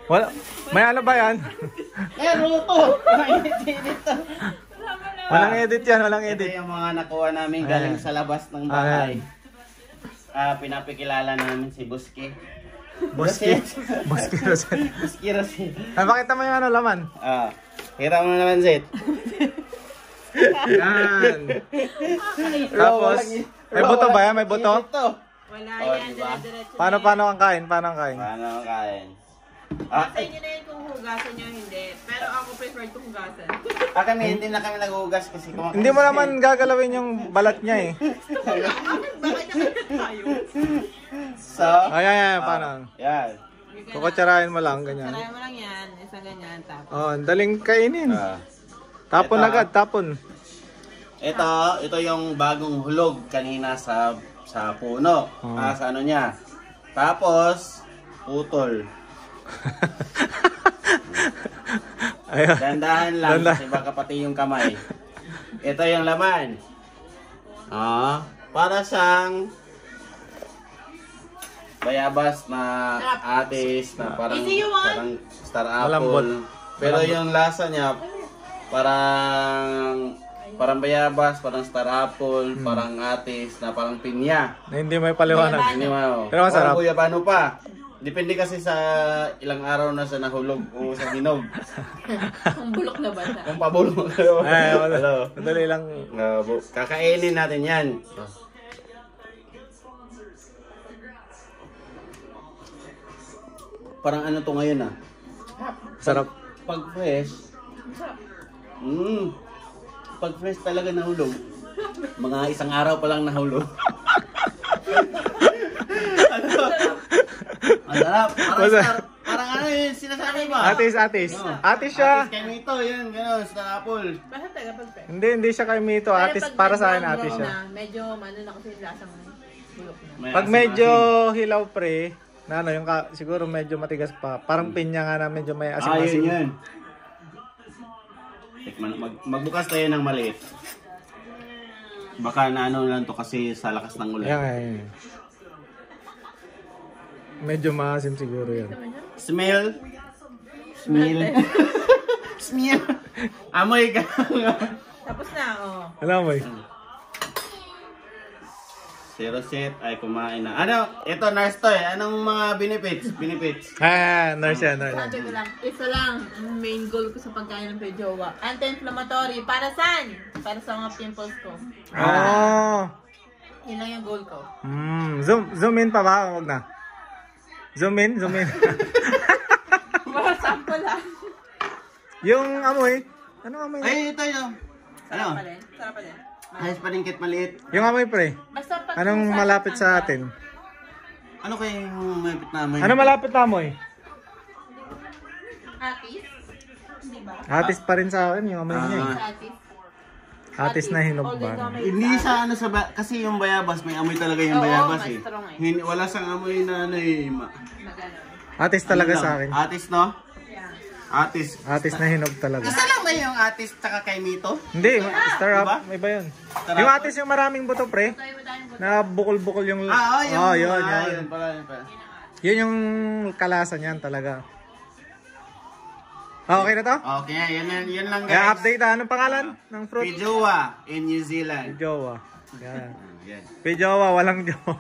Wala. May ano ba yan? Luto. Init-init to. Walang edit yan, walang edit. Ito yung mga nakuha namin galing sa labas ng bahay. Pinapikilala namin si Buski. Buski. Buski Roset. Buski Roset. Pakita mo yung ano laman. Kita mo naman, Zed. Yan. Tapos, may buto ba yan? May buto? Wala yan, diba? Paano ang kain? Paano ang kain? Paano ang kain? Sa inyo na yun kung hugasan nyo hindi. Pero ako prefer to hugasan. Kami hindi na kami naghugas kasi kumakain. Hindi mo naman gagalawin yung balat niya eh. Bakit tayo? So, Ayan, paano? yan. Kukutsarahin mo lang, ganyan. Sarayan mo lang yan, isang ganyan, tapos. Oh, daling kainin. Tapon agad, tapon. Ito yung bagong hulog kanina sa puno. Sa ano niya. Tapos, putol. Dandahan lang kasi baka pati yung kamay. Ito yung laman. Para siyang bayabas na atis na parang star apple. Pero yung lasa niya parang bayabas, parang star apple, parang atis na parang pinya. Na hindi may paliwanag. Pero masarap. O guyabano pa. Depende kasi sa ilang araw na sa nahulog o sa hinog. Kung bulok na ba siya? Kung pabulok. Madali lang. Kakainin natin yan. Parang ano to ngayon Sarap. Pag fresh. Pag fresh talaga nahulog. Mga isang araw pa lang nahulog. Masarap. Parang ano yung sinasabi ba? Atis. Atis siya. Atis kay Mito, yun, gano'n, star apple. Bakit taga pag-fresh? Hindi siya kay Mito. Atis para sa akin, atis siya. Medyo ano na kasi yung lasang bulok na. Pag medyo hilaw pre, na ano, yung siguro medyo matigas pa. Parang pinya nga na medyo may asim-asim. Yun. Magbukas tayo ng maliit. Baka na ano lang to kasi sa lakas ng ulan. Yan. Medyo maasim siguro yan. Smell. Amoy ka. Tapos na, Alam mo eh. Si Rosette ay kumain na. Ito nurse to eh. Anong mga benefits? Nurse yan. Sabi ko lang, isa lang, main goal ko sa pagkain ng pejowa. Anti-inflammatory. Para saan? Para sa mga pimples ko. Yun lang yung goal ko. Zoom in pa ba? Huwag na. Zoom in. Mga sample lang. Yung amoy. Anong amoy? Ay, ito yun. Sarap pa rin. Ayos pa rin kit maliit. Yung amoy pre. Basta pag Anong malapit sa atin? Ano kayo yung malapit na amoy? Ano malapit na amoy? Atis? Hindi ba? Atis pa rin sa akin yung amoy niya. Atis. Atis na hinog ba? Hindi sa ano kasi yung bayabas, may amoy talaga yung bayabas eh. Wala sang amoy na ano eh. Atis talaga sa akin. Atis no? Atis. Atis na hinog talaga. Isa lang ba yung atis tsaka kay Mito? Hindi, star up. May ba yun? Yung atis yung maraming buto pre. Na bukol-bukol yung... Yun. Yun yung kalasa niyan talaga. Okay na to? Okay, yun lang guys. Update anong pangalan ng fruit? Pejowa in New Zealand. Pejowa. Pejowa, walang jowa.